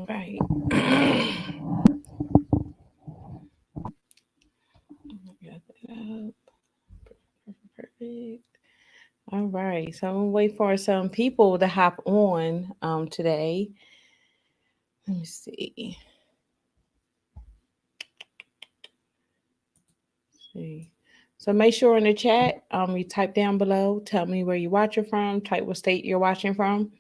All right. Got that up. Perfect. All right. So I'm gonna wait for some people to hop on today. Let me see. See. So make sure in the chat, you type down below, tell me where you're watching from, type what state you're watching from.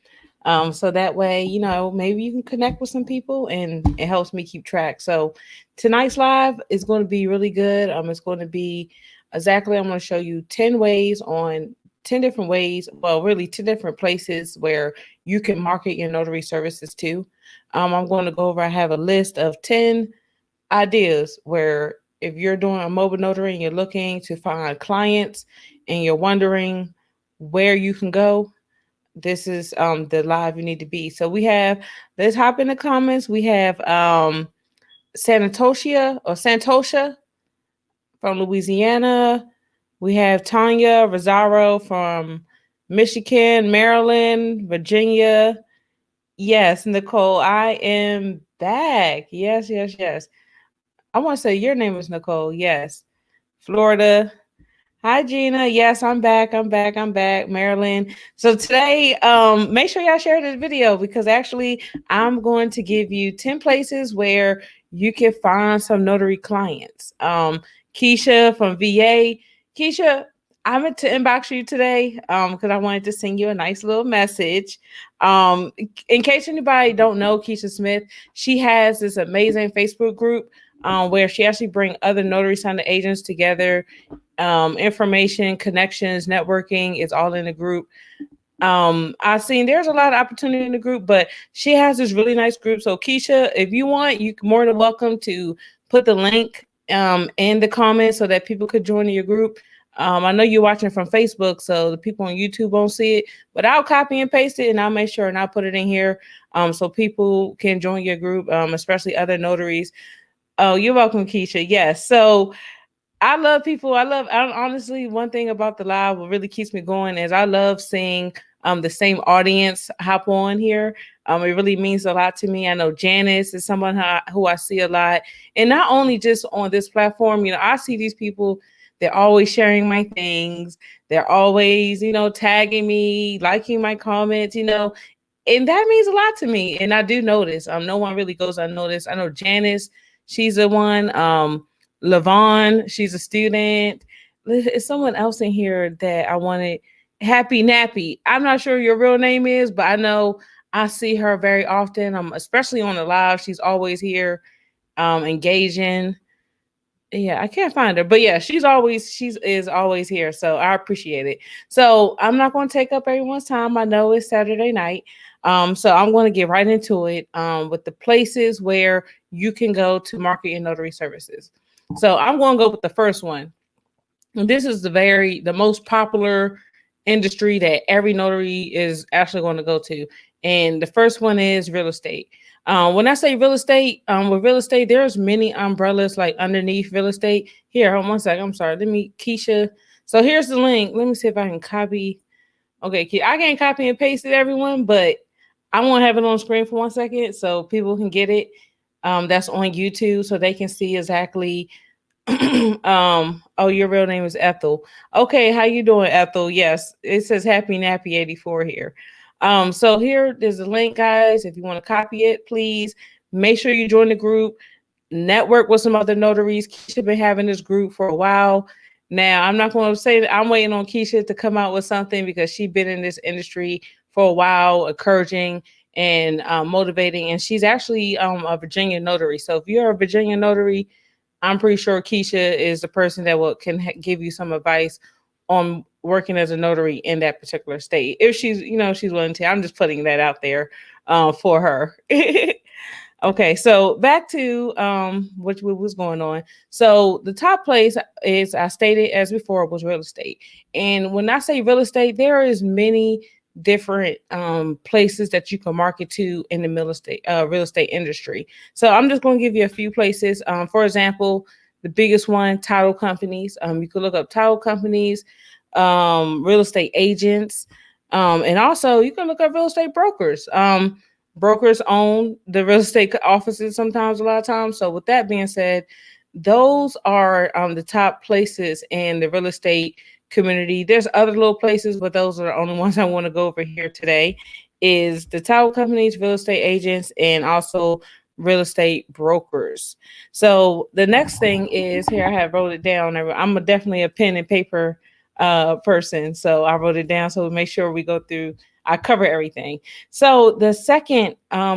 So that way, maybe you can connect with some people and it helps me keep track. So tonight's live is going to be really good. It's going to be exactly, I'm going to show you 10 ways on 10 different ways. Well, really 10 different places where you can market your notary services to. I'm going to go over, I have a list of 10 ideas where if you're doing a mobile notary and you're looking to find clients and you're wondering where you can go, this is the live you need to be. So we have, let's hop in the comments. We have Santosha from Louisiana. We have Tanya Rosario from Michigan, Maryland, Virginia. Yes, Nicole, I am back. Yes, yes, yes. I want to say your name is Nicole. Yes. Florida. Hi Gina. Yes, I'm back. I'm back. I'm back. Maryland. So today, make sure y'all share this video because actually I'm going to give you 10 places where you can find some notary clients. Keisha from VA. Keisha, I meant to inbox you today because I wanted to send you a nice little message. In case anybody don't know Keisha Smith, she has this amazing Facebook group where she actually bring other notary signing agents together. Information, connections, networking is all in the group. I've seen there's a lot of opportunity in the group, but she has this really nice group. So Keisha, if you want, you're more than welcome to put the link in the comments so that people could join your group. I know you're watching from Facebook, so the people on YouTube won't see it, but I'll copy and paste it and I'll make sure and I'll put it in here so people can join your group, especially other notaries. Oh, you're welcome, Keisha. Yes. So I love people. Honestly, one thing about the live, what really keeps me going is I love seeing the same audience hop on here. It really means a lot to me. I know Janice is someone who I see a lot. And not only just on this platform, I see these people, they're always sharing my things. They're always, tagging me, liking my comments, and that means a lot to me. And I do notice, no one really goes unnoticed. I know Janice, she's the one. Lavon, she's a student. There's someone else in here that I wanted. Happy Nappy. I'm not sure your real name is, but I know I see her very often. Especially on the live. She's always here, engaging. Yeah, I can't find her, but yeah, she is always here. So I appreciate it. So I'm not going to take up everyone's time. I know it's Saturday night. So I'm going to get right into it with the places where you can go to market your notary services. So I'm going to go with the first one. And this is the most popular industry that every notary is actually going to go to. And the first one is real estate. When I say real estate, with real estate, there's many umbrellas like underneath real estate. Here, hold on one second. I'm sorry. Keisha. So here's the link. Let me see if I can copy. Okay, I can't copy and paste it, everyone, but I want to have it on screen for 1 second so people can get it. That's on YouTube so they can see exactly. Oh, your real name is Ethel. Okay, how you doing, Ethel? Yes, it says Happy Nappy 84 here. So here there's a link, guys. If you want to copy it, please make sure you join the group. Network with some other notaries. Keisha been having this group for a while. Now, I'm not going to say that I'm waiting on Keisha to come out with something because she's been in this industry for a while, encouraging and motivating. And she's actually a Virginia notary. So if you're a Virginia notary, I'm pretty sure Keisha is the person that can give you some advice on working as a notary in that particular state. If she's willing to. I'm just putting that out there for her. Okay, so back to what was going on. So the top place is, I stated as before, was real estate. And when I say real estate, there is many different places that you can market to in the real estate industry. So I'm just going to give you a few places. For example, the biggest one, title companies. You could look up title companies, real estate agents, and also you can look up real estate brokers. Brokers own the real estate offices sometimes, a lot of times. So with that being said, those are the top places in the real estate community. There's other little places, but those are the only ones I want to go over here today. Is the title companies, real estate agents, and also real estate brokers. So the next thing is here. I have wrote it down. Definitely a pen and paper person, so I wrote it down. So we make sure we go through. I cover everything. So the second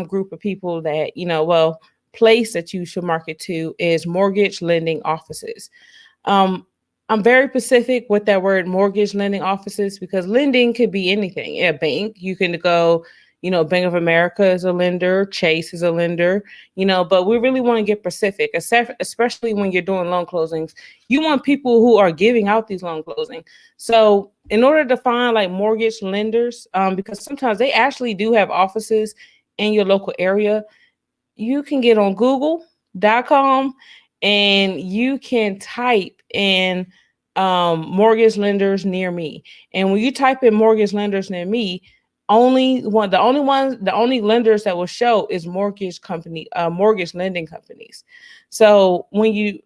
group of people that place that you should market to is mortgage lending offices. Um, I'm very specific with that word mortgage lending offices because lending could be anything. A bank, you can go, Bank of America is a lender, Chase is a lender, but we really want to get specific, especially when you're doing loan closings. You want people who are giving out these loan closings. So in order to find like mortgage lenders, because sometimes they actually do have offices in your local area, you can get on google.com and you can type in mortgage lenders near me. And when you type in mortgage lenders near me, the only lenders that will show is mortgage lending companies. So when you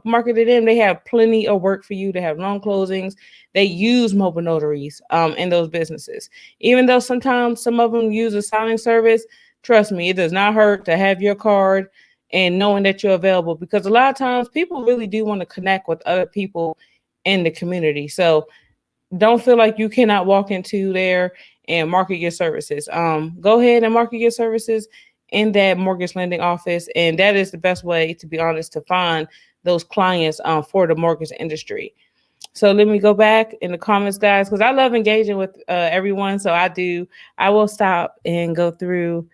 market it in, they have plenty of work for you. They have loan closings. They use mobile notaries in those businesses. Even though sometimes some of them use a signing service, trust me, it does not hurt to have your card and knowing that you're available, because a lot of times people really do want to connect with other people in the community. So don't feel like you cannot walk into there and market your services. Go ahead and market your services in that mortgage lending office, and that is the best way, to be honest, to find those clients for the mortgage industry. So let me go back in the comments, guys, because I love engaging with everyone. So I will stop and go through.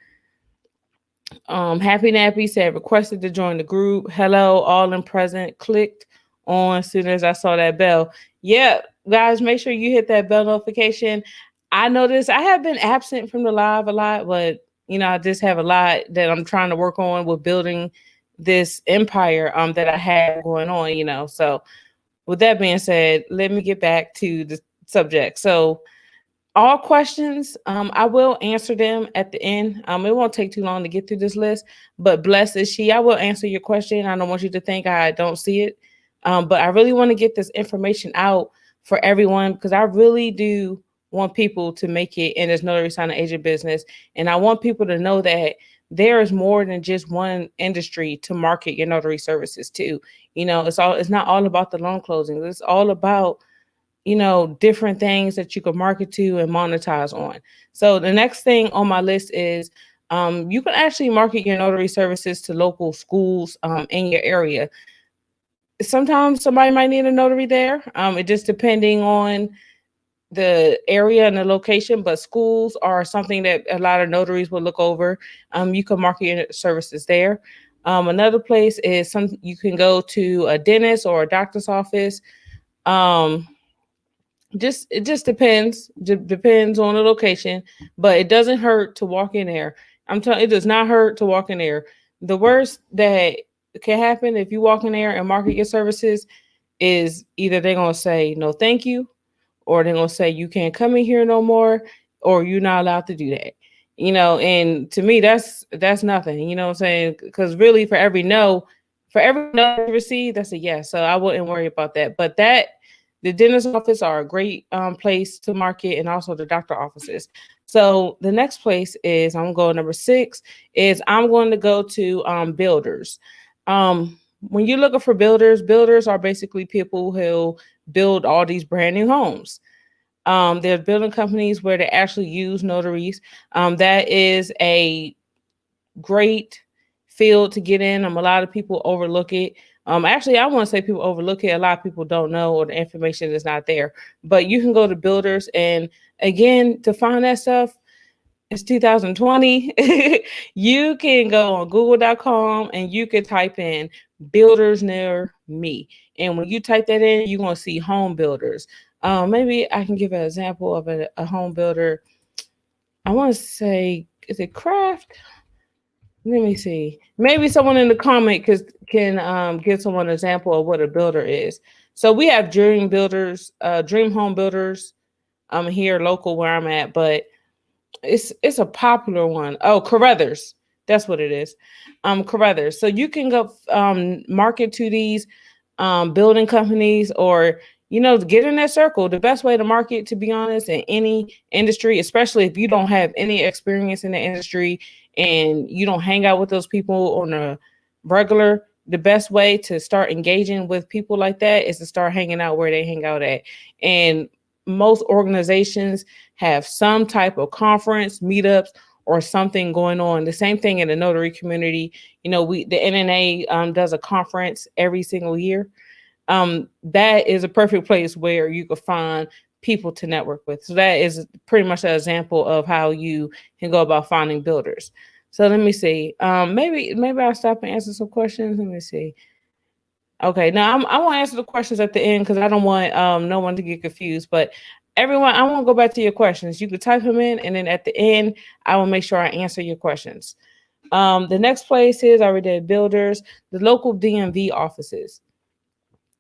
Happy Nappy said requested to join the group. Hello, all in present. Clicked on as soon as I saw that bell. Yeah, guys, make sure you hit that bell notification. I noticed I have been absent from the live a lot, but I just have a lot that I'm trying to work on with building this empire that I have going on. So with that being said, let me get back to the subject. So all questions, I will answer them at the end. It won't take too long to get through this list, but blessed is she. I will answer your question. I don't want you to think I don't see it, but I really want to get this information out for everyone, because I really do want people to make it in this notary signing agent business, and I want people to know that there is more than just one industry to market your notary services to. It's not all about the loan closings. It's all about different things that you can market to and monetize on. So the next thing on my list is you can actually market your notary services to local schools in your area. Sometimes somebody might need a notary there. It just depending on the area and the location, but schools are something that a lot of notaries will look over. You can market your services there. Another place is you can go to a dentist or a doctor's office. Um, it just depends on the location, but it doesn't hurt to walk in there. I'm telling, it does not hurt to walk in there. The worst that can happen if you walk in there and market your services is either they're gonna say no thank you, or they're gonna say you can't come in here no more, or you're not allowed to do that. And to me that's nothing, what I'm saying? Because really for every no you receive, that's a yes. So I wouldn't worry about that. But the dentist office are a great place to market, and also the doctor offices. So the next place is, I'm going number 6, is I'm going to go to builders. When you're looking for builders are basically people who build all these brand new homes. There's building companies where they actually use notaries. That is a great field to get in. A lot of people overlook it. Actually, I want to say people overlook it. A lot of people don't know, or the information is not there. But you can go to builders, and again, to find that stuff, it's 2020. You can go on google.com and you can type in builders near me. And when you type that in, you're going to see home builders. Maybe I can give an example of a home builder. I want to say, is it Craft? Let me see. Maybe someone in the comment can give someone an example of what a builder is. So we have dream home builders here local where I'm at, but It's a popular one. Oh, Carruthers. That's what it is. Carruthers. So you can go market to these building companies, or get in that circle. The best way to market, to be honest, in any industry, especially if you don't have any experience in the industry and you don't hang out with those people on a regular, the best way to start engaging with people like that is to start hanging out where they hang out at. And most organizations have some type of conference, meetups, or something going on. The same thing in the notary community. The NNA does a conference every single year. That is a perfect place where you could find people to network with. So that is pretty much an example of how you can go about finding builders. So let me see. Maybe I'll stop and answer some questions. Let me see. Okay, now I want to answer the questions at the end because I don't want no one to get confused. But everyone, I want to go back to your questions. You can type them in, and then at the end, I will make sure I answer your questions. The next place is, I already did builders, the local DMV offices.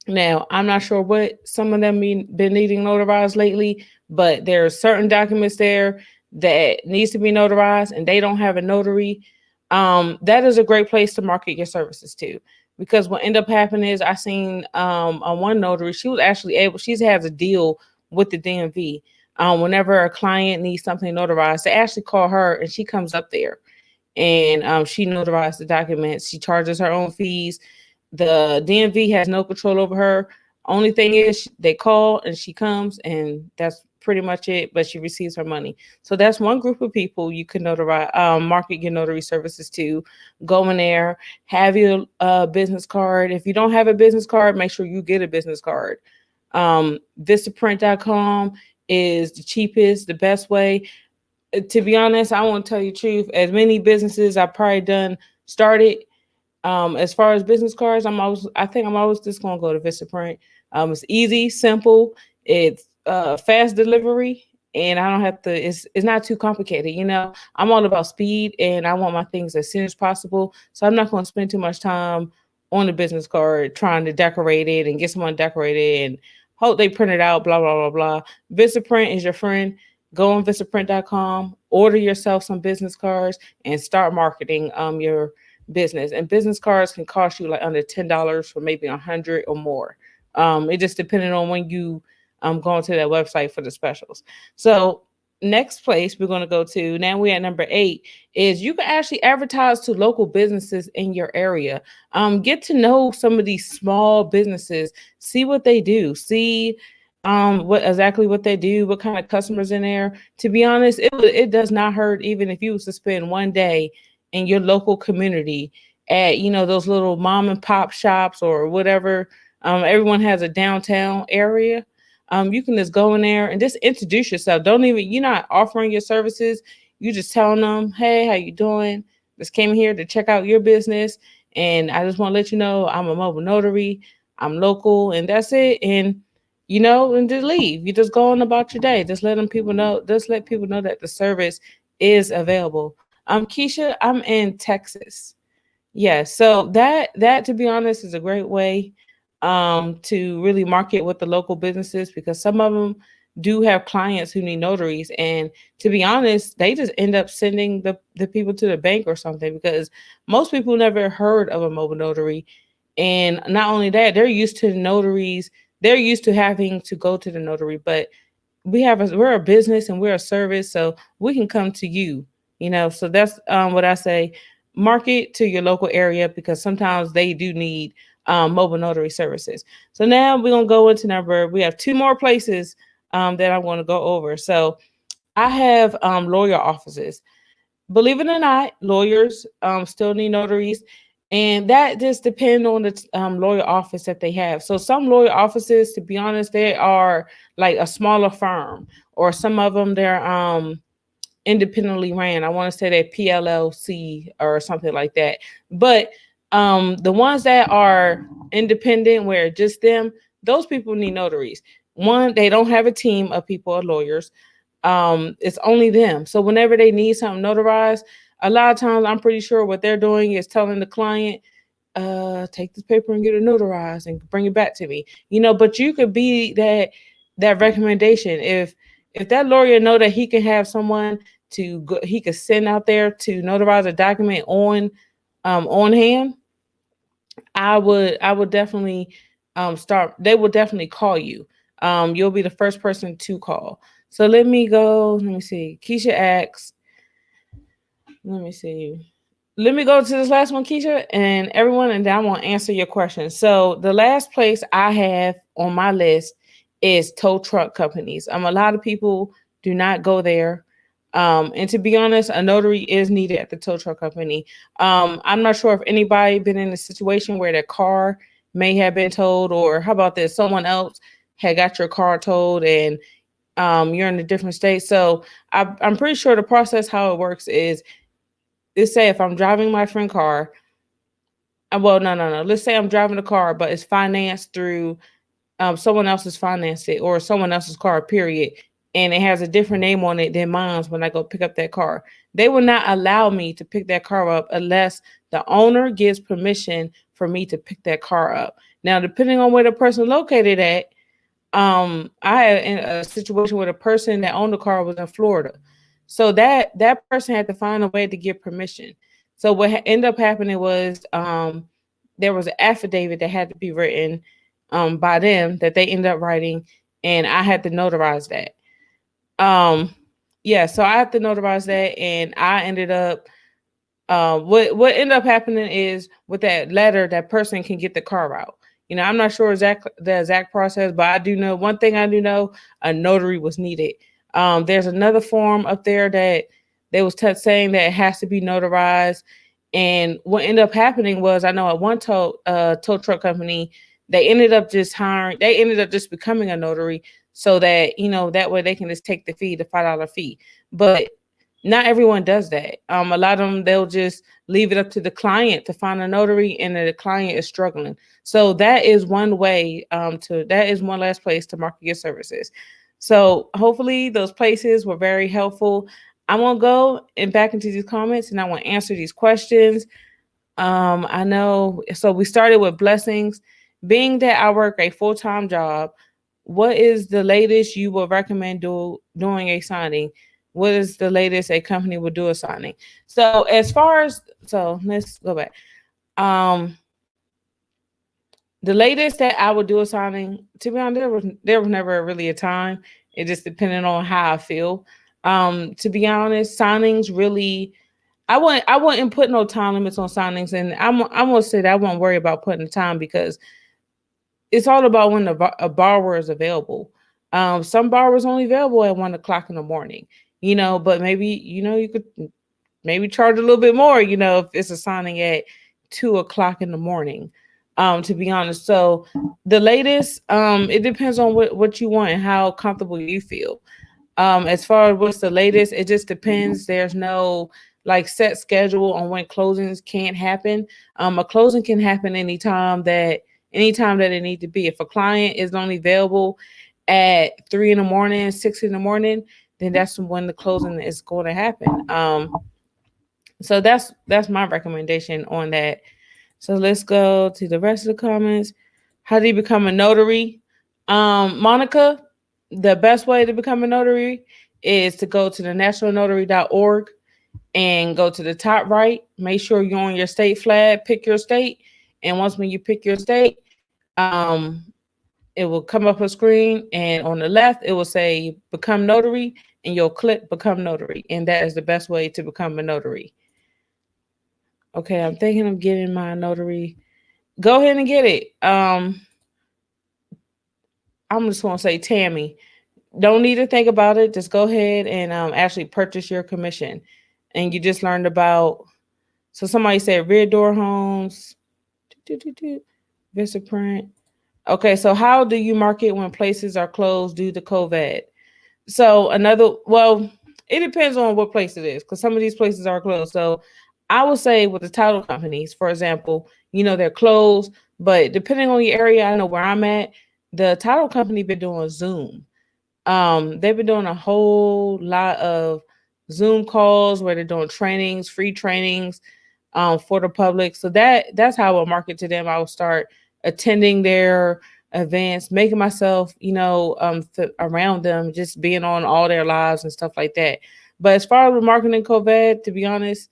Now, I'm not sure what some of them been needing notarized lately, but there are certain documents there that needs to be notarized, and they don't have a notary. That is a great place to market your services to, because what ended up happening is I seen on one notary, she has a deal with the DMV. Whenever a client needs something notarized, they actually call her, and she comes up there, and she notarizes the documents. She charges her own fees. The DMV has no control over her. Only thing is, they call and she comes, and that's pretty much it. But she receives her money. So that's one group of people you can market your notary services to. Go in there, have your business card. If you don't have a business card, make sure you get a business card. Vistaprint.com is the cheapest, the best way. To be honest, I want to tell you the truth. As many businesses I've probably done started, as far as business cards, I think I'm always just gonna go to Vistaprint. It's easy, simple, it's fast delivery, and I don't have to. It's not too complicated. I'm all about speed, and I want my things as soon as possible. So I'm not gonna spend too much time on the business card trying to decorate it and get someone decorated and hope they print it out. Blah blah blah blah. Vistaprint is your friend. Go on Vistaprint.com, order yourself some business cards, and start marketing your business. And business cards can cost you like under $10 for maybe 100 or more. It just depending on when you go onto that website for the specials. So next place we're going to go to, now we're at number 8, is you can actually advertise to local businesses in your area. Get to know some of these small businesses, see what they do, see what they do, what kind of customers in there. To be honest, it does not hurt, even if you was to spend one day in your local community at those little mom and pop shops or whatever. Everyone has a downtown area. You can just go in there and just introduce yourself. You're not offering your services. You just telling them, hey, how you doing? Just came here to check out your business, and I just want to let you know I'm a mobile notary. I'm local, and that's it. And and just leave. You just go on about your day. Just let people know that the service is available. Keisha, I'm in Texas. Yeah, so that to be honest is a great way to really market with the local businesses, because some of them do have clients who need notaries, and to be honest, they just end up sending the people to the bank or something, because most people never heard of a mobile notary. And not only that, they're used to notaries, they're used to having to go to the notary, but we're a business and we're a service, so we can come to you. So that's what I say. Market to your local area, because sometimes they do need mobile notary services. So now we're gonna go into we have 2 more places that I want to go over. So I have lawyer offices. Believe it or not, lawyers still need notaries, and that just depends on the lawyer office that they have. So some lawyer offices, to be honest, they are like a smaller firm, or some of them they're independently ran. I want to say they're PLLC or something like that. But the ones that are independent, where just them, those people need notaries. One, they don't have a team of people or lawyers. It's only them. So whenever they need something notarized, a lot of times I'm pretty sure what they're doing is telling the client, take this paper and get it notarized and bring it back to me. But you could be that recommendation. If that lawyer know that he can have someone to go, he could send out there to notarize a document on hand, I would definitely start. They will definitely call you. You'll be the first person to call. So let me go. Let me see. Keisha asks. Let me see. Let me go to this last one, Keisha, and everyone, and then I want to answer your question. So the last place I have on my list is tow truck companies. A lot of people do not go there. And to be honest, a notary is needed at the tow truck company. I'm not sure if anybody been in a situation where their car may have been towed, or how about this? Someone else had got your car towed, and you're in a different state. So I'm pretty sure the process how it works is, let's say if I'm driving my friend car, well, no. Let's say I'm driving a car, but it's financed through someone else's financed it, or someone else's car, period. And it has a different name on it than mine's when I go pick up that car. They will not allow me to pick that car up unless the owner gives permission for me to pick that car up. Now, depending on where the person located at, I had in a situation where the person that owned the car was in Florida. So that person had to find a way to get permission. So what ended up happening was there was an affidavit that had to be written by them that they ended up writing, and I had to notarize that. Um, yeah, so I had to notarize that, and I ended up what ended up happening is with that letter, that person can get the car out. I'm not sure the exact process, but I do know one thing. I do know a notary was needed. There's another form up there that they was saying that it has to be notarized. And what ended up happening was, I know at one tow truck company, they ended up just becoming a notary, so that that way they can just take the fee, the $5 fee. But not everyone does that. A lot of them, they'll just leave it up to the client to find a notary, and the client is struggling. So that is one way that is one last place to market your services. So hopefully those places were very helpful. I'm gonna go and back into these comments, and I want to answer these questions. I know. So we started with blessings. Being that I work a full-time job, what is the latest you would recommend doing a signing? What is the latest a company would do a signing? So let's go back. Um, the latest that I would do a signing, to be honest, there was never really a time. It just depended on how I feel. To be honest, signings really, I wouldn't put no time limits on signings, and I'm gonna say that I won't worry about putting the time, because it's all about when a borrower is available. Some borrowers only available at 1 o'clock in the morning, but maybe, you could maybe charge a little bit more, if it's a signing at 2 o'clock in the morning, to be honest. So the latest, it depends on what you want and how comfortable you feel. As far as what's the latest, it just depends. There's no like set schedule on when closings can't happen. A closing can happen anytime that it need to be. If a client is only available at 3 in the morning, 6 in the morning, then that's when the closing is going to happen. So that's my recommendation on that. So let's go to the rest of the comments. How do you become a notary? Monica, the best way to become a notary is to go to the nationalnotary.org and go to the top right. Make sure you're on your state flag, pick your state. And when you pick your state, it will come up a screen, and on the left, it will say become notary, and you'll click become notary. And that is the best way to become a notary. Okay, I'm thinking of getting my notary. Go ahead and get it. I'm just going to say, Tammy, don't need to think about it. Just go ahead and actually purchase your commission. And you just learned about, so somebody said rear door homes, Vista print. Okay, so how do you market when places are closed due to COVID? So it depends on what place it is, because some of these places are closed. So I would say with the title companies, for example, they're closed, but depending on your area, I know where I'm at, the title company been doing Zoom. They've been doing a whole lot of Zoom calls where they're doing trainings, free trainings, for the public. So that's how I will market to them. I will start attending their events, making myself, around them, just being on all their lives and stuff like that. But as far as marketing COVID, to be honest,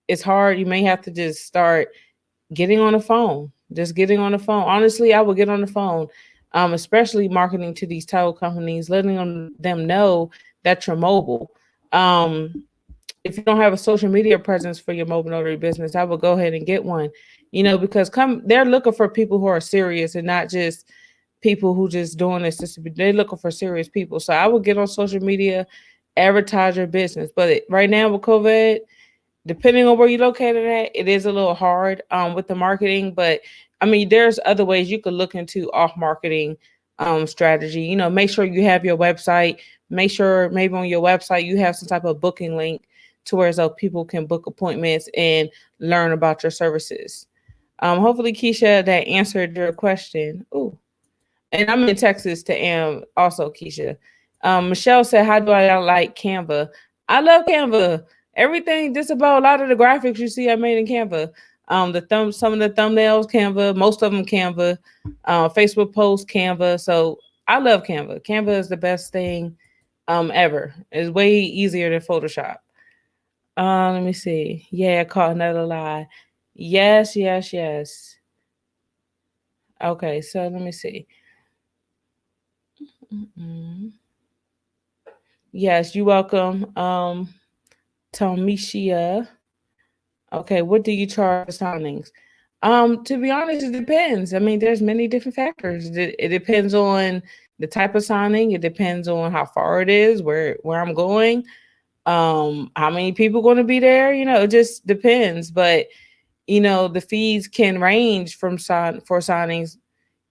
it's hard. You may have to just start getting on the phone. Just getting on the phone. Honestly, I would get on the phone, especially marketing to these title companies, letting them know that you're mobile. Um, if you don't have a social media presence for your mobile notary business, I would go ahead and get one. Because they're looking for people who are serious and not just people who just doing this. They're looking for serious people. So I would get on social media, advertise your business. But right now with COVID, depending on where you're located at, it is a little hard with the marketing. But I mean, there's other ways you could look into off marketing strategy. Make sure you have your website. Make sure maybe on your website you have some type of booking link to where so people can book appointments and learn about your services. Hopefully, Keisha, that answered your question. Ooh. And I'm in Texas to also, Keisha. Michelle said, "How do I like Canva?" I love Canva. Everything, just about a lot of the graphics you see I made in Canva. Some of the thumbnails, Canva, most of them Canva, Facebook posts, Canva. So I love Canva. Canva is the best thing ever. It's way easier than Photoshop. Let me see. Yeah, I caught another lie. Yes, yes, yes. Okay, so let me see. Mm-mm. Yes, you're welcome. Tomisha. Okay, what do you charge for signings? To be honest, it depends. I mean, there's many different factors. It depends on the type of signing. It depends on how far it is, where I'm going, how many people going to be there. It just depends. But the fees can range from for signings.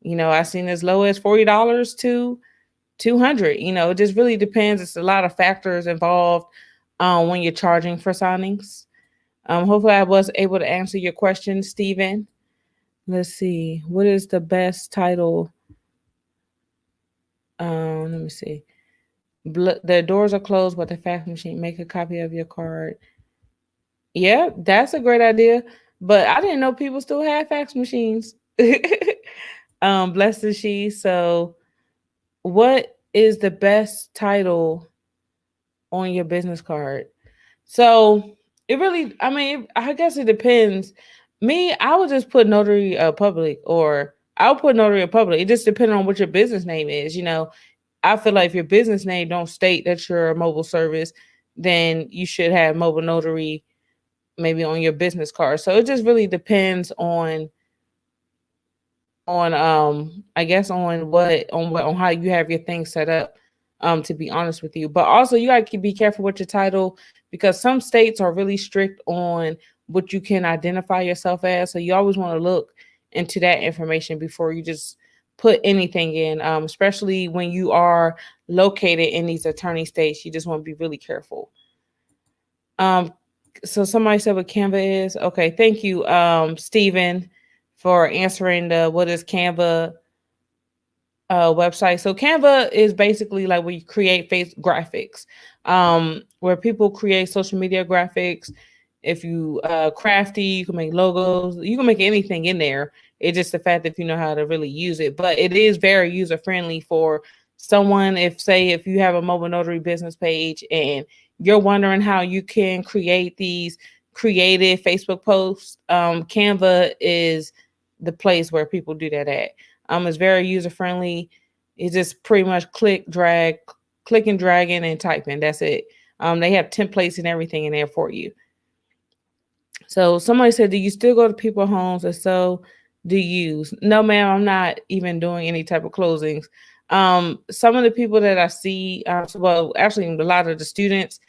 I've seen as low as $40 to 200. It just really depends. It's a lot of factors involved when you're charging for signings. Hopefully I was able to answer your question, Stephen. Let's see. What is the best title? Let me see. The doors are closed, but the fax machine. Make a copy of your card. Yeah, that's a great idea. But I didn't know people still had fax machines. Blessed is she. So, what is the best title on your business card? So it really, I mean, I guess it depends. Me, I would just put notary public, or I'll put notary public. It just depends on what your business name is. I feel like if your business name don't state that you're a mobile service, then you should have mobile notary maybe on your business card. So it just really depends on I guess on how you have your things set up, to be honest with you. But also you got to be careful with your title, because some states are really strict on what you can identify yourself as. So you always want to look into that information before you just put anything in, especially when you are located in these attorney states. You just want to be really careful. So somebody said what Canva is. Okay, thank you, Stephen, for answering the what is Canva website. So Canva is basically like where you create face graphics, where people create social media graphics. If you crafty, you can make logos. You can make anything in there. It's just the fact that you know how to really use it. But it is very user friendly for someone. If you have a mobile notary business page and you're wondering how you can create these creative Facebook posts, Canva is the place where people do that at. It's very user friendly. It's just pretty much click and dragging and typing. That's it. They have templates and everything in there for you. So somebody said, do you still go to people's homes, or so do you? No, ma'am, I'm not even doing any type of closings. Some of the people that I see, well, actually a lot of the students,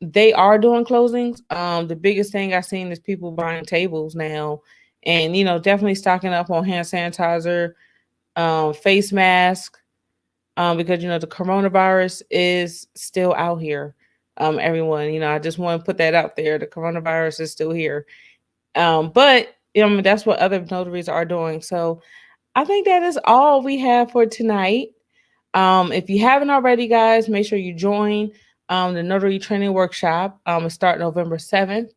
they are doing closings. The biggest thing I've seen is people buying tables now, and definitely stocking up on hand sanitizer, face mask, because the coronavirus is still out here. Everyone, I just want to put that out there. The coronavirus is still here, but that's what other notaries are doing. So I think that is all we have for tonight. If you haven't already, guys, make sure you join the notary training workshop. It starts November 7th.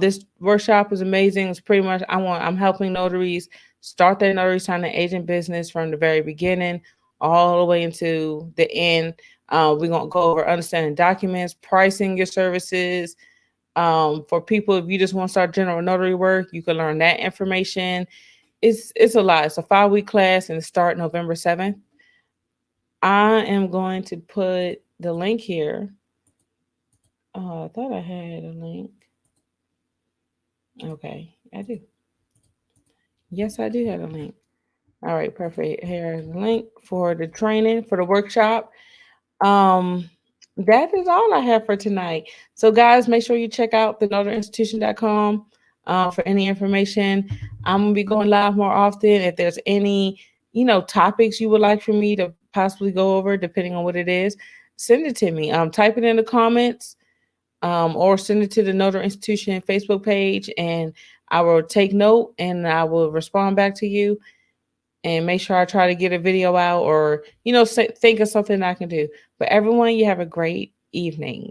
This workshop is amazing. It's pretty much I'm helping notaries start their notary signing agent business from the very beginning all the way into the end. We're going to go over understanding documents, pricing your services. For people, if you just want to start general notary work, you can learn that information. It's a lot. It's a 5-week class and it starts November 7th. I am going to put the link here. I thought I had a link. Okay, I do. Yes, I do have a link. All right, perfect. Here's the link for the training, for the workshop. Um, that is all I have for tonight. So, guys, make sure you check out the notaryinstitution.com for any information. I'm gonna be going live more often. If there's any, topics you would like for me to possibly go over, depending on what it is, send it to me. Type it in the comments, or send it to the Notary Institution Facebook page, and I will take note and I will respond back to you and make sure I try to get a video out or, think of something I can do. But everyone, you have a great evening.